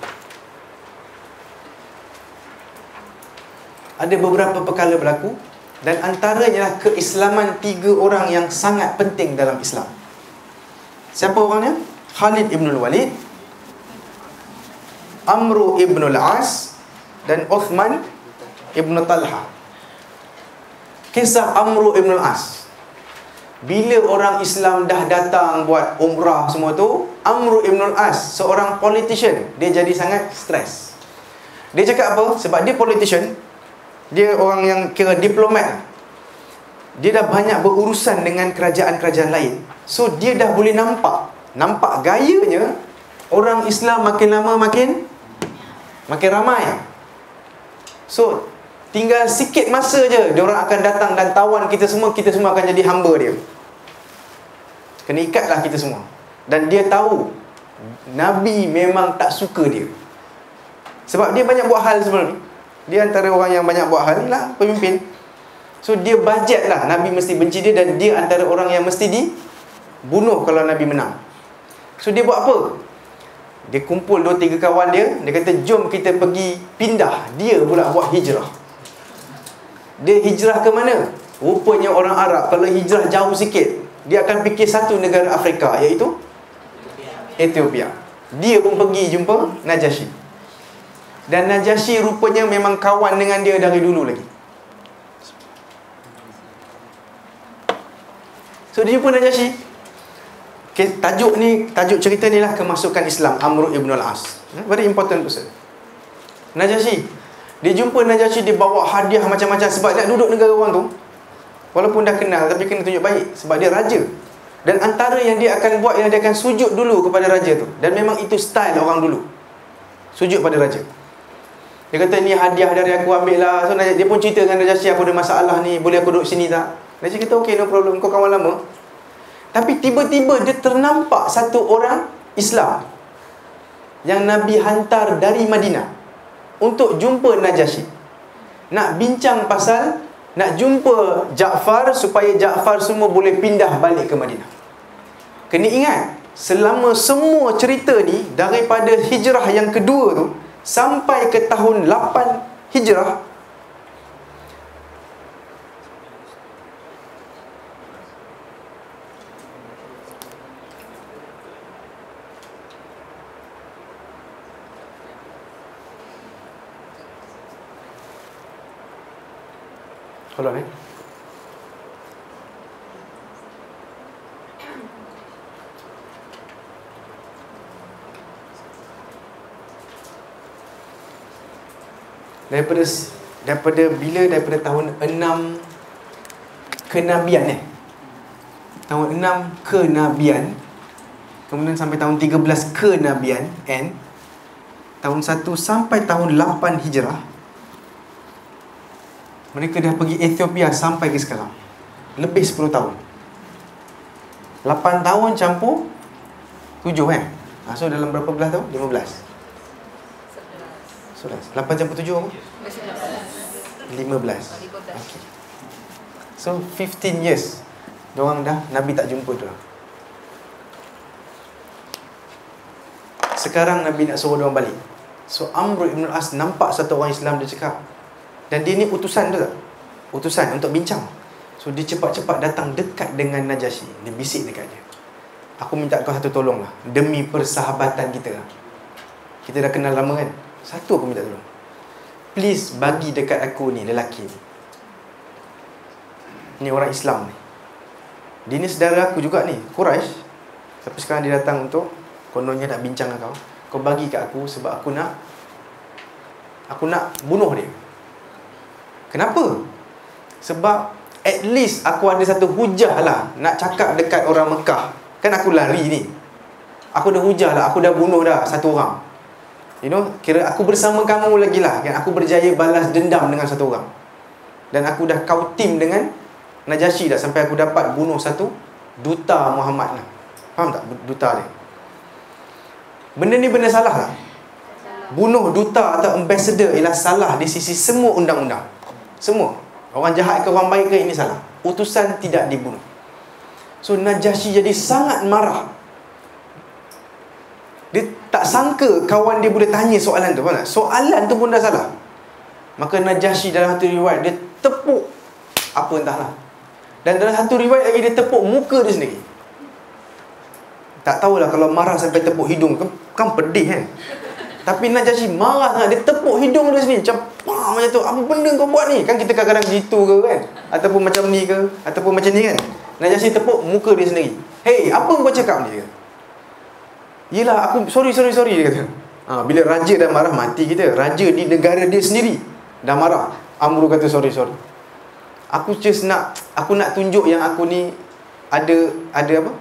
Ada beberapa perkara berlaku, dan antaranya adalah keislaman 3 orang yang sangat penting dalam Islam. Siapa orangnya? Khalid Ibn Walid, Amr Ibn Al-As, dan Uthman Ibn Talha. Kisah Amr Ibn Al-As. Bila orang Islam dah datang buat umrah semua tu, Amr Ibn Al-As, seorang politician, dia jadi sangat stres. Dia cakap apa? Sebab dia politician, dia orang yang kira diplomat. Dia dah banyak berurusan dengan kerajaan-kerajaan lain. So dia dah boleh nampak gayanya orang Islam makin lama makin ramai. So tinggal sikit masa je diorang akan datang dan tawan kita semua akan jadi hamba dia. Kena ikatlah kita semua. Dan dia tahu Nabi memang tak suka dia, sebab dia banyak buat hal sebelum ni. Dia antara orang yang banyak buat hal, lah pemimpin. So dia bajet lah Nabi mesti benci dia, dan dia antara orang yang mesti dibunuh kalau Nabi menang. So dia buat apa? Dia kumpul 2-3 kawan dia. Dia kata jom kita pergi pindah. Dia pula buat hijrah. Dia hijrah ke mana? Rupanya orang Arab kalau hijrah jauh sikit, dia akan fikir satu negara Afrika, iaitu Ethiopia. Dia pun pergi jumpa Najasyi. Dan Najasyi rupanya memang kawan dengan dia dari dulu lagi. So dia jumpa Najasyi. Okay, tajuk cerita ni lah kemasukan Islam Amr Ibn Al-As. Very important person. Najasyi, Dia jumpa Najasyi, dia bawa hadiah macam-macam sebab nak duduk negara orang tu. Walaupun dah kenal, tapi kena tunjuk baik sebab dia raja. Dan antara yang dia akan buat, yang dia akan sujud dulu kepada raja tu. Dan memang itu style orang dulu, sujud pada raja. Dia kata, ni hadiah dari aku, ambil lah. So dia pun cerita dengan Najasyi, aku ada masalah ni, boleh aku duduk sini tak? Najasyi kata, okey, no problem, kau kawan lama. Tapi tiba-tiba dia ternampak satu orang Islam yang Nabi hantar dari Madinah untuk jumpa Najasyi, nak bincang pasal, nak jumpa Ja'far supaya Ja'far semua boleh pindah balik ke Madinah. Kena ingat, selama semua cerita ni, daripada hijrah yang kedua tu sampai ke tahun 8 hijrah, hold on, Daripada bila? Daripada tahun 6 kenabian tahun 6 kenabian, kemudian sampai tahun 13 kenabian, and tahun 1 sampai tahun 8 hijrah. Mereka dah pergi Ethiopia sampai ke sekarang, lebih 10 tahun. 8 tahun campur 7 so dalam berapa belas tahun? 15. 8 campur 7 apa? 15. Okay. So 15 years diorang dah, Nabi tak jumpa tu. Sekarang Nabi nak suruh diorang balik. So Amr ibn al-As nampak satu orang Islam, dia cakap, dan dia ni utusan tu tak? Utusan untuk bincang. So dia cepat-cepat datang dekat dengan Najasyi. Dia bisik dekat dia, aku minta kau satu tolong lah, demi persahabatan kita. Kita dah kenal lama kan. Satu aku minta tolong, please bagi dekat aku ni lelaki ni. Ni orang Islam ni, dia ni saudara aku juga ni, Quraisy. Tapi sekarang dia datang untuk, kononnya nak bincang dengan kau. Kau bagi kat aku sebab aku nak bunuh dia. Kenapa? Sebab at least aku ada satu hujah lah nak cakap dekat orang Mekah. Kan aku lari ni, aku ada hujah lah, aku dah bunuh dah satu orang. Kira aku bersama kamu lagi lah kan? Aku berjaya balas dendam dengan satu orang. Dan aku dah kautim dengan Najasyi dah, sampai aku dapat bunuh satu duta Muhammad lah. Faham tak? Duta dia. Benda ni benda salah lah. Bunuh duta atau ambassador ialah salah di sisi semua undang-undang. Semua, orang jahat ke orang baik ke, ini salah. Utusan tidak dibunuh. So Najasyi jadi sangat marah. Dia tak sangka kawan dia boleh tanya soalan tu. Faham tak? Soalan tu pun dah salah. Maka Najasyi dalam satu riwayat, dia tepuk apa entahlah. Dan dalam satu riwayat lagi, dia tepuk muka dia sendiri. Tak tahulah kalau marah sampai tepuk hidung, kan pedih kan. Tapi Najasyi marah sangat, dia tepuk hidung dia sendiri. Macam tu, apa benda kau buat ni? Kan kita kadang-kadang gitu ke kan, ataupun macam ni ke, ataupun macam ni kan. Najasyi tepuk muka dia sendiri. Hey, apa kau cakap ni? Yelah, aku sorry dia kata. Bila raja dah marah, mati kita. Raja di negara dia sendiri dah marah. Amr kata sorry. Aku nak tunjuk yang aku ni ada apa?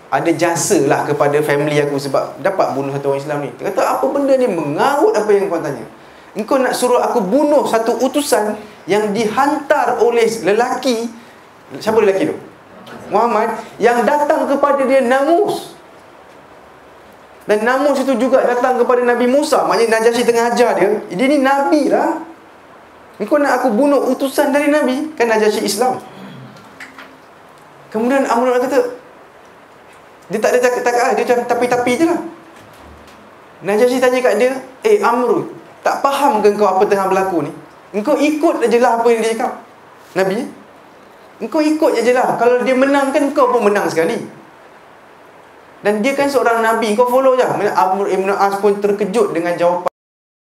Ada jasa lah kepada family aku sebab dapat bunuh satu orang Islam ni. Dia kata, apa benda ni, mengarut apa yang kau tanya. Engkau nak suruh aku bunuh satu utusan yang dihantar oleh lelaki. Siapa lelaki tu? Muhammad, yang datang kepada dia namus. Dan namus itu juga datang kepada Nabi Musa. Maknanya Najasyi tengah ajar dia, dia ni Nabi lah. Engkau nak aku bunuh utusan dari Nabi? Kan Najasyi Islam. Kemudian Amr kata, dia tak ada cakap, dia macam tapi-tapi je lah. Najasyi tanya kat dia, Amr, tak faham ke kau apa tengah berlaku ni? Engkau ikut je lah apa yang dia cakap, Nabi. Engkau ikut je lah. Kalau dia menang kan, kau pun menang sekali. Dan dia kan seorang Nabi, kau follow je. Amr ibn As pun terkejut dengan jawapan